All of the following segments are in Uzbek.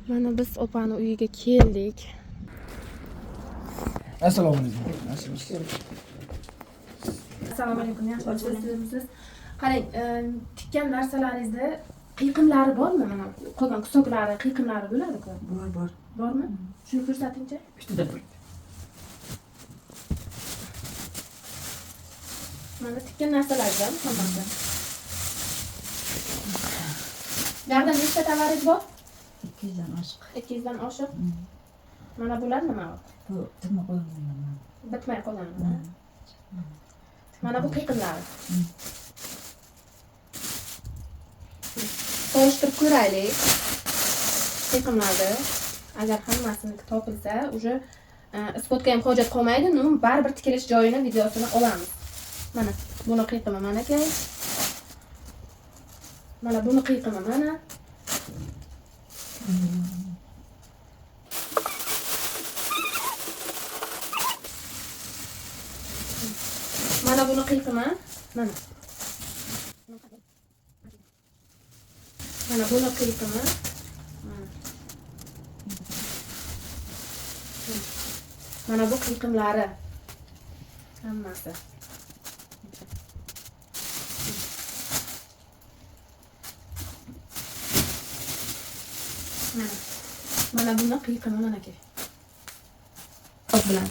Mana biz opani uyiga keldik. Assalomu alaykum. Assalomu alaykum. Yaxshi o'tiribsiz. Qarang, tikkan narsalaringizda qiyiqimlari bormi? Mana qolgan kusoklari, qiyiqimlari bo'ladi-ku. Bor. Bormi? Shuni ko'rsatingchi. Ustida bor. Mana tikkan narsalardan hammasi. Yerda nechta tovaringiz bor? 200 dan oshiq. 200 dan oshiq. Mana bular nima? Bu tirma qo'yilgan. Bitmay qolgan. Mana bu qiyiqimlar. Solishtirib ko'raylik. Qiyiqimlarni agar hammasini topilsa, уже isbotga ham hojat qolmaydi. Baribir tikilish joyini videosini olamiz. Mana buni qiyiqimi mana kerak. Mana buni qiyiqimi mana. Mana buni qiyiqimi mana. Mana buni qiyiqimi mana. Mana bu qiyiqimlari hammasi. Mana buni qiyiqimi mana ke. Qo'l bilan.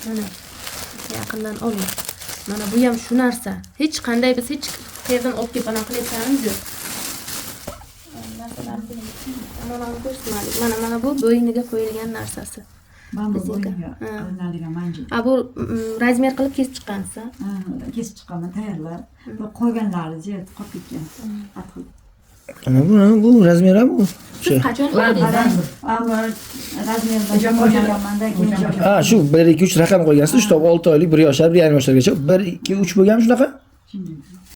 Mana yaqindan oling. Mana bu ham shu narsa. Hech qanday biz hech qayerdan olib kelib ana qilayotganimiz yo'q. Mana bu bo'yniga qo'yilgan narsasi. Mana bu bo'yniga qo'yiladigan manjil. Bu razmer qilib kesib chiqqansiz. Kesib chiqqanman tayyorlab. Bu qo'yganlari yer qolib ketgan. Bu razmeri bu. Siz qachon o'ldingiz? Razmerdan qo'yganmanda keyin. Ha, shu 1 2 3 raqam qo'ygansiz. Shu 6 oylik, 1 yoshlar, 1,5 yoshlargacha 1 2 3 bo'lgan shunaqa? Shunday.